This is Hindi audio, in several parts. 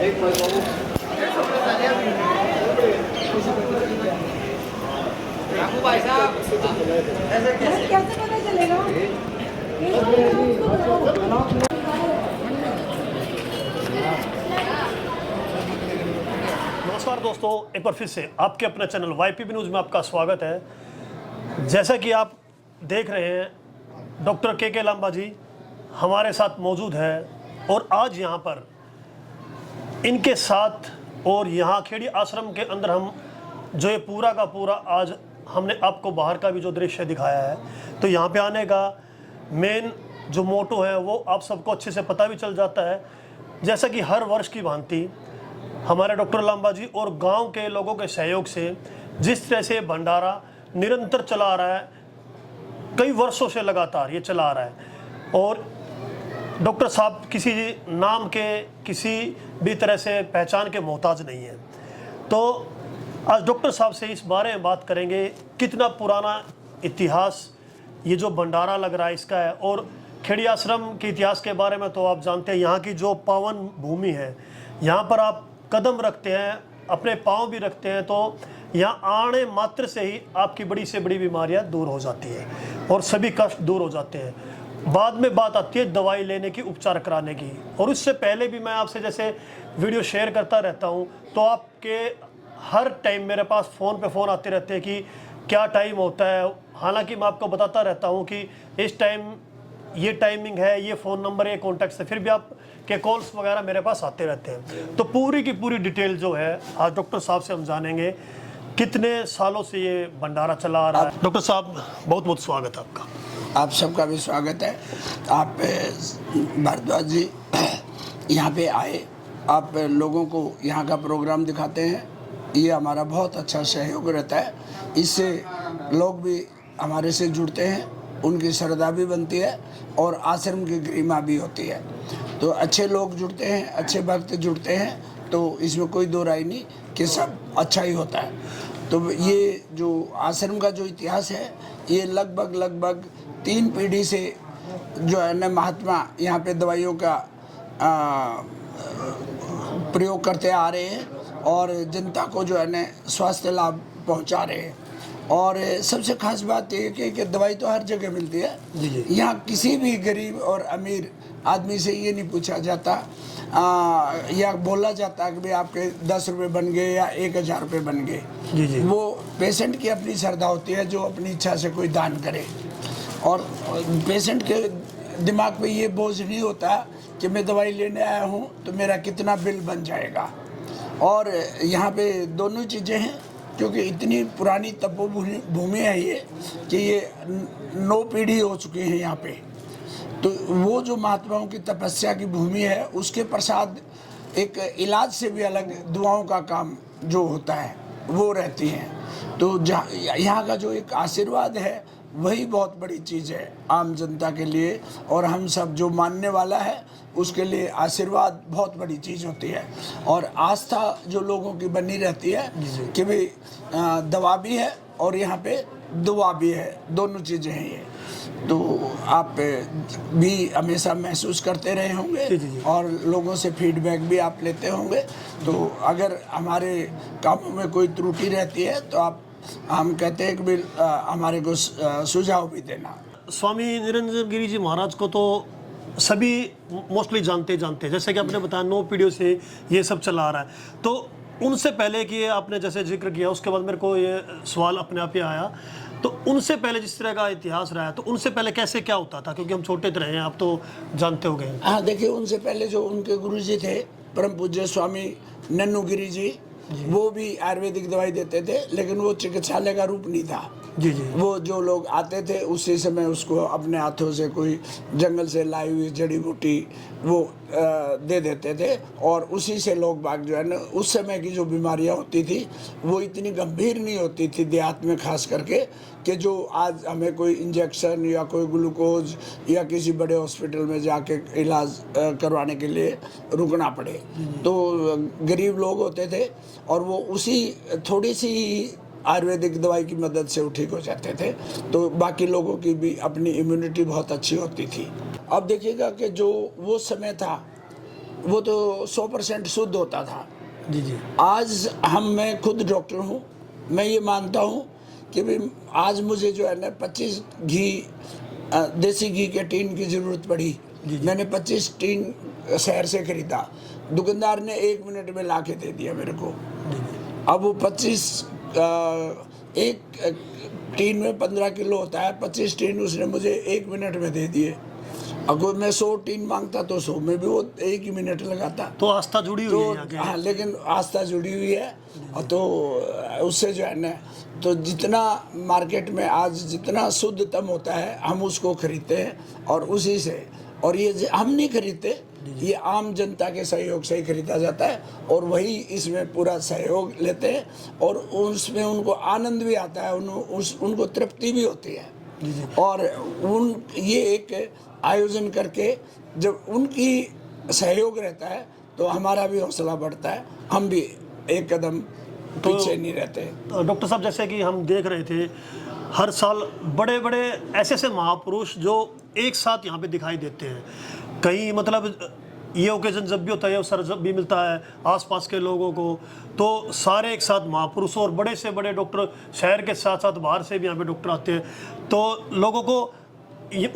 भाई साहब ऐसे कैसे पता चलेगा? नमस्कार दोस्तों, एक बार फिर से आपके अपने चैनल YPB न्यूज़ में आपका स्वागत है। जैसा कि आप देख रहे हैं, डॉक्टर के लांबा जी हमारे साथ मौजूद है और आज यहाँ पर इनके साथ और यहाँ खेड़ी आश्रम के अंदर हम जो ये पूरा का पूरा आज हमने आपको बाहर का भी जो दृश्य दिखाया है, तो यहाँ पे आने का मेन जो मोटो है वो आप सबको अच्छे से पता भी चल जाता है। जैसा कि हर वर्ष की भांति हमारे डॉक्टर लांबा जी और गांव के लोगों के सहयोग से जिस तरह से भंडारा निरंतर चला आ रहा है, कई वर्षों से लगातार ये चला आ रहा है और डॉक्टर साहब किसी नाम के किसी भी तरह से पहचान के मोहताज नहीं है। तो आज डॉक्टर साहब से इस बारे में बात करेंगे, कितना पुराना इतिहास ये जो भंडारा लग रहा है इसका है। और खेड़ी आश्रम के इतिहास के बारे में तो आप जानते हैं, यहाँ की जो पावन भूमि है, यहाँ पर आप कदम रखते हैं, अपने पाँव भी रखते हैं, तो यहाँ आने मात्र से ही आपकी बड़ी से बड़ी बीमारियाँ दूर हो जाती है और सभी कष्ट दूर हो जाते हैं। बाद में बात आती है दवाई लेने की, उपचार कराने की। और उससे पहले भी मैं आपसे जैसे वीडियो शेयर करता रहता हूँ, तो आपके हर टाइम मेरे पास फ़ोन पे फ़ोन आते रहते हैं कि क्या टाइम होता है। हालांकि मैं आपको बताता रहता हूँ कि इस टाइम ये टाइमिंग है, ये फ़ोन नंबर, ये कॉन्टैक्ट है, फिर भी आप के कॉल्स वगैरह मेरे पास आते रहते हैं। तो पूरी की पूरी डिटेल जो है आज डॉक्टर साहब से हम जानेंगे, कितने सालों से ये भंडारा चला आ रहा है। डॉक्टर साहब बहुत बहुत स्वागत है आपका। आप सबका भी स्वागत है। आप भारद्वाज जी यहाँ पे आए, आप लोगों को यहाँ का प्रोग्राम दिखाते हैं, ये हमारा बहुत अच्छा सहयोग रहता है। इससे लोग भी हमारे से जुड़ते हैं, उनकी श्रद्धा भी बनती है और आश्रम की गरिमा भी होती है। तो अच्छे लोग जुड़ते हैं, अच्छे भक्त जुड़ते हैं, तो इसमें कोई दो राय नहीं कि सब अच्छा ही होता है। तो ये जो आश्रम का जो इतिहास है, ये लगभग 3 पीढ़ी से जो है न महात्मा यहाँ पे दवाइयों का प्रयोग करते आ रहे हैं और जनता को जो है न स्वास्थ्य लाभ पहुँचा रहे हैं। और सबसे खास बात ये है कि दवाई तो हर जगह मिलती है। यहाँ किसी भी गरीब और अमीर आदमी से ये नहीं पूछा जाता या बोला जाता कि भाई आपके 10 रुपये बन गए या 1000 रुपये बन गए। वो पेशेंट की अपनी श्रद्धा होती है, जो अपनी इच्छा से कोई दान करे। और पेशेंट के दिमाग पे ये बोझ नहीं होता कि मैं दवाई लेने आया हूँ तो मेरा कितना बिल बन जाएगा। और यहाँ पे दोनों चीज़ें हैं, क्योंकि इतनी पुरानी तपोभूमि है ये कि ये 9 पीढ़ी हो चुकी हैं यहाँ पे। तो वो जो महात्माओं की तपस्या की भूमि है, उसके प्रसाद एक इलाज से भी अलग दुआओं का काम जो होता है वो रहती हैं। तो यहाँ का जो एक आशीर्वाद है वही बहुत बड़ी चीज़ है आम जनता के लिए, और हम सब जो मानने वाला है उसके लिए आशीर्वाद बहुत बड़ी चीज़ होती है। और आस्था जो लोगों की बनी रहती है कि भाई दवा भी है और यहाँ पे दुआ भी है, दोनों चीज़ें हैं ये। तो आप भी हमेशा महसूस करते रहे होंगे और लोगों से फीडबैक भी आप लेते होंगे। तो अगर हमारे कामों में कोई त्रुटि रहती है तो आप, हम कहते हैं कि भी हमारे को सुझाव भी देना। स्वामी निरंजन गिरी जी महाराज को तो सभी मोस्टली जानते, जैसे कि आपने बताया 9 पीढ़ियों से ये सब चला आ रहा है। तो उनसे पहले कि आपने जैसे जिक्र किया, उसके बाद मेरे को ये सवाल अपने आप ही आया, तो उनसे पहले जिस तरह का इतिहास रहा है, तो उनसे पहले कैसे क्या होता था? क्योंकि हम छोटे रहे हैं, आप तो जानते हो गए। हाँ, देखिए, उनसे पहले जो उनके गुरुजी थे परम पूज्य स्वामी नन्नू गिरी जी, वो भी आयुर्वेदिक दवाई देते थे, लेकिन वो चिकित्सालय का रूप नहीं था। वो जो लोग आते थे उसी समय उसको अपने हाथों से कोई जंगल से लाई हुई जड़ी बूटी वो दे देते थे, और उसी से लोग बाग जो है ना, उस समय की जो बीमारियां होती थी वो इतनी गंभीर नहीं होती थी देहात में खास करके, कि जो आज हमें कोई इंजेक्शन या कोई ग्लूकोज या किसी बड़े हॉस्पिटल में जाके इलाज करवाने के लिए रुकना पड़े। तो गरीब लोग होते थे और वो उसी थोड़ी सी आयुर्वेदिक दवाई की मदद से वो ठीक हो जाते थे। तो बाकी लोगों की भी अपनी इम्यूनिटी बहुत अच्छी होती थी। अब देखिएगा कि जो वो समय था वो तो 100% शुद्ध होता था। जी जी आज मैं खुद डॉक्टर हूँ, मैं ये मानता हूँ कि भाई आज मुझे जो है ना 25 देसी घी के टीन की ज़रूरत पड़ी, मैंने 25 टीन शहर से खरीदा, दुकानदार ने 1 मिनट में ला के दे दिया मेरे को। अब वो 25 एक टीन में 15 किलो होता है, 25 टीन उसने मुझे 1 मिनट में दे दिए। अगर मैं 100 टीन मांगता तो 100 में भी वो 1 ही मिनट लगाता। तो आस्था जुड़ी हुई है यहाँ के। हाँ, लेकिन आस्था जुड़ी हुई है। और तो उससे जो है ना, तो जितना मार्केट में आज जितना शुद्धतम होता है हम उसको खरीदते हैं और उसी से, और ये हम नहीं खरीदते, ये आम जनता के सहयोग से ही खरीदा जाता है और वही इसमें पूरा सहयोग लेते हैं और उसमें उनको आनंद भी आता है, उनको तृप्ति भी होती है। और ये एक आयोजन करके जब उनकी सहयोग रहता है तो हमारा भी हौसला बढ़ता है, हम भी एक कदम पीछे नहीं रहते। डॉक्टर साहब, जैसे कि हम देख रहे थे हर साल बड़े बड़े ऐसे महापुरुष जो एक साथ यहाँ पे दिखाई देते हैं, कहीं मतलब ये ओकेजन जब भी होता है, अवसर जब भी मिलता है आसपास के लोगों को, तो सारे एक साथ महापुरुषों और बड़े से बड़े डॉक्टर, शहर के साथ साथ बाहर से भी यहाँ पे डॉक्टर आते हैं, तो लोगों को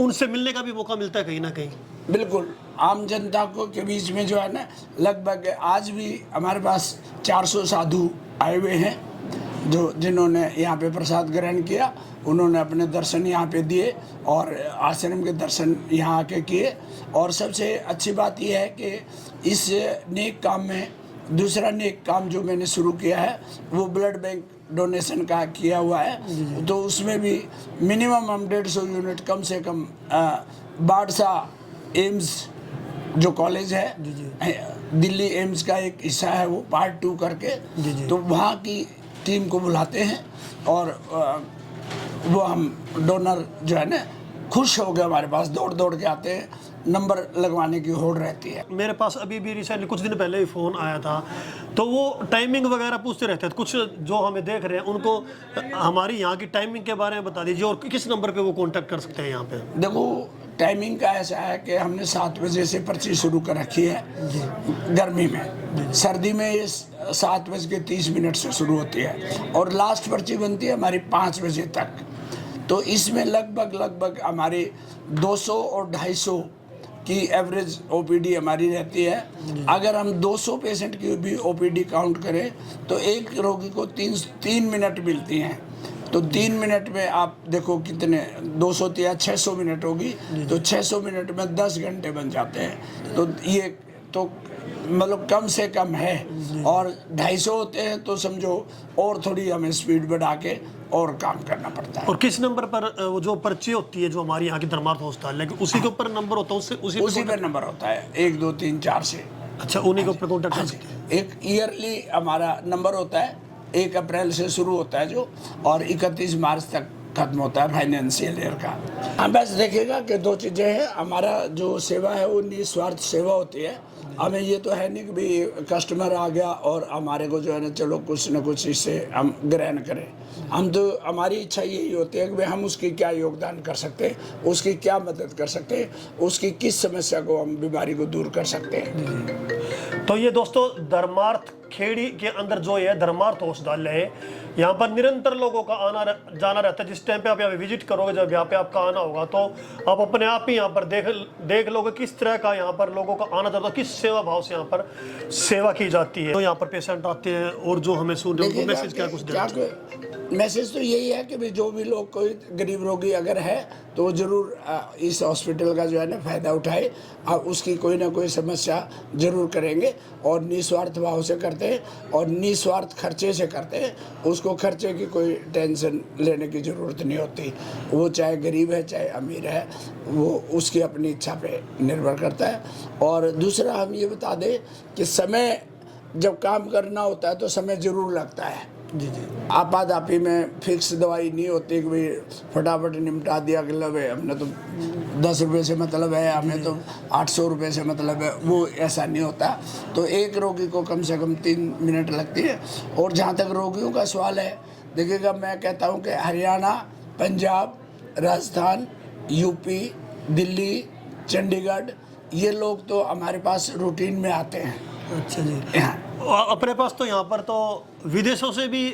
उनसे मिलने का भी मौका मिलता है कहीं ना कहीं। बिल्कुल, आम जनता को के बीच में जो है ना, लगभग आज भी हमारे पास 400 साधु आए हुए हैं जिन्होंने यहाँ पे प्रसाद ग्रहण किया, उन्होंने अपने दर्शन यहाँ पे दिए और आश्रम के दर्शन यहाँ आके किए। और सबसे अच्छी बात यह है कि इस नेक काम में दूसरा नेक काम जो मैंने शुरू किया है वो ब्लड बैंक डोनेशन का किया हुआ है। तो उसमें भी मिनिमम हम 150 यूनिट कम से कम बादशाह एम्स जो कॉलेज है, दिल्ली एम्स का एक हिस्सा है, वो पार्ट 2 करके, तो वहाँ की टीम को बुलाते हैं और वो हम डोनर जो है ना खुश हो गए, हमारे पास दौड़ दौड़ के आते हैं, नंबर लगवाने की होड़ रहती है। मेरे पास अभी भी रिसेंटली कुछ दिन पहले ही फ़ोन आया था, तो वो टाइमिंग वगैरह पूछते रहते हैं। कुछ जो हमें देख रहे हैं उनको हमारी यहाँ की टाइमिंग के बारे में बता दीजिए और किस नंबर पे वो कांटेक्ट कर सकते हैं यहाँ पे। देखो, टाइमिंग का ऐसा है कि हमने 7 बजे से पर्ची शुरू कर रखी है गर्मी में, सर्दी में ये 7:30 से शुरू होती है और लास्ट पर्ची बनती है हमारी 5 बजे तक। तो इसमें लगभग हमारी 200 और 250 की एवरेज ओपीडी हमारी रहती है। अगर हम 200 पेशेंट की भी ओपीडी काउंट करें तो एक रोगी को 3 मिनट मिलती हैं। तो 3 मिनट में आप देखो कितने 200 या 600 मिनट होगी, तो 600 मिनट में 10 घंटे बन जाते हैं। तो ये तो मतलब कम से कम है। और 250 होते हैं तो समझो और थोड़ी हमें स्पीड बढ़ा के और काम करना पड़ता है। और किस नंबर पर वो जो पर्ची होती है जो हमारी यहाँ की धर्मार्थ हॉस्पिटल, लेकिन उसी के ऊपर नंबर होता है, उसी पे नंबर होता है 1 2 3 4 से। अच्छा, उन्हीं के ऊपर कॉन्टेक्ट कर सकते हैं। एक ईयरली हमारा नंबर होता है, 1 अप्रैल से शुरू होता है जो, और 31 मार्च तक खत्म होता है फाइनेंशियल ईयर का। हम बस देखिएगा कि 2 चीज़ें हैं, हमारा जो सेवा है वो निस्वार्थ सेवा होती है। हमें ये तो है नहीं कि भाई कस्टमर आ गया और हमारे को जो है ना चलो कुछ न कुछ इससे हम ग्रहण करें। हम तो हमारी इच्छा यही होती है कि भाई हम उसकी क्या योगदान कर सकते हैं, उसकी क्या मदद कर सकते हैं, उसकी किस समस्या को हम बीमारी को दूर कर सकते हैं। तो ये दोस्तों धर्मार्थ खेड़ी के अंदर जो है धर्मार्थ औषधालय है, यहाँ पर निरंतर लोगों का आना जाना रहता है। जिस टाइम पे आप यहाँ विजिट करोगे, जब यहाँ पे आपका आना होगा, तो आप अपने आप ही यहाँ पर देख लोगे किस तरह का यहाँ पर लोगों का आना जाता है, किस सेवा भाव से यहाँ पर सेवा की जाती है। तो यहाँ पर पेशेंट आते हैं और जो हमें सुन रहे हैं उनको मैसेज क्या कुछ देना चाहिए? मैसेज तो यही है कि भाई जो भी लोग कोई गरीब रोगी अगर है तो वो ज़रूर इस हॉस्पिटल का जो है ना फ़ायदा उठाए। उसकी कोई ना कोई समस्या ज़रूर करेंगे और निस्वार्थ भाव से करते हैं और निस्वार्थ खर्चे से करते हैं। उसको खर्चे की कोई टेंशन लेने की ज़रूरत नहीं होती। वो चाहे गरीब है चाहे अमीर है, वो उसकी अपनी इच्छा पे निर्भर करता है। और दूसरा हम ये बता दें कि समय जब काम करना होता है तो समय ज़रूर लगता है। जी जी, आपाधापी में फिक्स दवाई नहीं होती कि भाई फटाफट निपटा दिया कि लब है, हमने तो 10 रुपये से मतलब है, हमें तो 800 रुपये से मतलब है, वो ऐसा नहीं होता। तो एक रोगी को कम से कम 3 मिनट लगती है। और जहाँ तक रोगियों का सवाल है, देखिएगा मैं कहता हूँ कि हरियाणा, पंजाब, राजस्थान, यूपी, दिल्ली, चंडीगढ़ ये लोग तो हमारे पास रूटीन में आते हैं। अच्छा जी। यहाँ और अपने पास तो यहाँ पर तो विदेशों से भी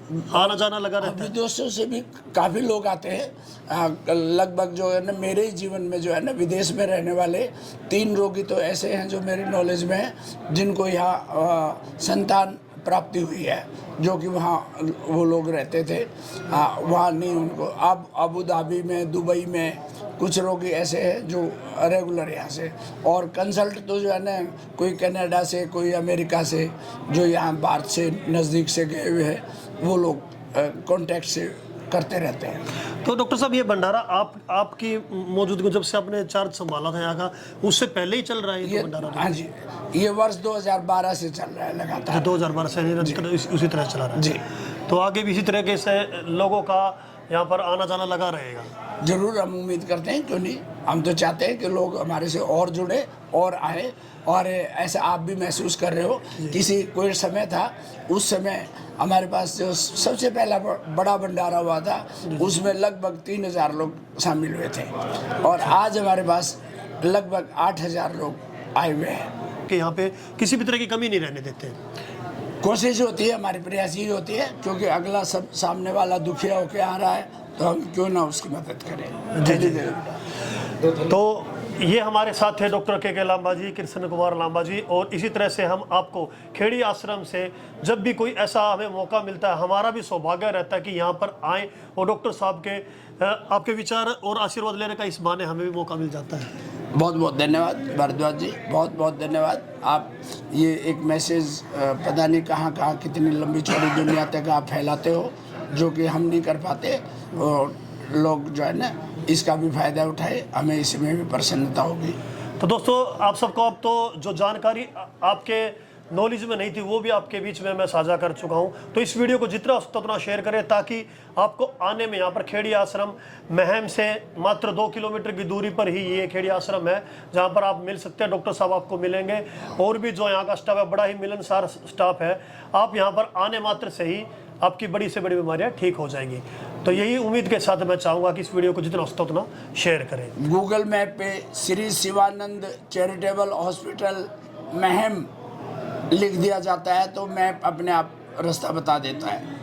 आना जाना लगा रहता है। विदेशों से भी काफ़ी लोग आते हैं। लगभग जो है ना मेरे जीवन में जो है ना विदेश में रहने वाले 3 रोगी तो ऐसे हैं जो मेरी नॉलेज में हैं, जिनको यहाँ संतान प्राप्ति हुई है, जो कि वहाँ वो लोग रहते थे, वहाँ नहीं उनको। अब अबू धाबी में, दुबई में कुछ रोगी ऐसे हैं जो रेगुलर यहाँ से, और कंसल्ट तो जो है ना कोई कनाडा से, कोई अमेरिका से, जो यहाँ भारत से नज़दीक से गए हुए हैं, वो लोग कांटेक्ट से करते रहते हैं। तो डॉक्टर साहब, ये भंडारा आपकी मौजूदगी जब से आपने चार्ज संभाला था यहाँ का, उससे पहले ही चल रहा है ये तो भंडारा? हाँ जी, ये वर्ष 2012 से चल रहा है लगातार। 2012 से निरंतर उसी तरह चला रहा है जी। तो आगे भी इसी तरीके से लोगों का यहाँ पर आना जाना लगा रहेगा? जरूर, हम उम्मीद करते हैं, क्यों नहीं। हम तो चाहते हैं कि लोग हमारे से और जुड़े और आए, और ऐसा आप भी महसूस कर रहे हो। किसी कोई समय था, उस समय हमारे पास जो सबसे पहला बड़ा भंडारा हुआ था, उसमें लगभग 3000 लोग शामिल हुए थे, और आज हमारे पास लगभग 8000 लोग आए हुए हैं। कि यहाँ पे किसी भी तरह की कमी नहीं रहने देते। कोशिश होती है, हमारी प्रयास ये होती है, क्योंकि अगला सब सामने वाला दुखिया होके आ रहा है, तो हम क्यों ना उसकी मदद करें। जी जी। तो ये हमारे साथ थे डॉक्टर के लांबा जी, कृष्ण कुमार लांबा जी, और इसी तरह से हम आपको खेड़ी आश्रम से जब भी कोई ऐसा हमें मौका मिलता है, हमारा भी सौभाग्य रहता है कि यहाँ पर आएँ और डॉक्टर साहब के आपके विचार और आशीर्वाद लेने का इस बहाने हमें भी मौका मिल जाता है। बहुत बहुत धन्यवाद भारद्वाज जी, बहुत बहुत धन्यवाद। आप ये एक मैसेज पता नहीं कहाँ कहाँ कितनी लंबी चौड़ी दुनिया तक आप फैलाते हो, जो कि हम नहीं कर पाते, और लोग जो है ना इसका भी फ़ायदा उठाए, हमें इसमें भी प्रसन्नता होगी। तो दोस्तों, आप सबको अब तो जो जानकारी आपके नॉलेज में नहीं थी, वो भी आपके बीच में मैं साझा कर चुका हूं। तो इस वीडियो को जितना हो सकता उतना शेयर करें, ताकि आपको आने में यहाँ पर खेड़ी आश्रम महम से मात्र 2 किलोमीटर की दूरी पर ही ये खेड़ी आश्रम है, जहाँ पर आप मिल सकते हैं। डॉक्टर साहब आपको मिलेंगे, और भी जो यहाँ का स्टाफ है, बड़ा ही मिलनसार स्टाफ है। आप यहाँ पर आने मात्र से ही आपकी बड़ी से बड़ी बीमारियाँ ठीक हो जाएंगी। तो यही उम्मीद के साथ मैं चाहूँगा कि इस वीडियो को जितना हो सकता उतना शेयर करें। गूगल मैप पे श्री शिवानंद चैरिटेबल हॉस्पिटल महम लिख दिया जाता है, तो मैप अपने आप रास्ता बता देता है।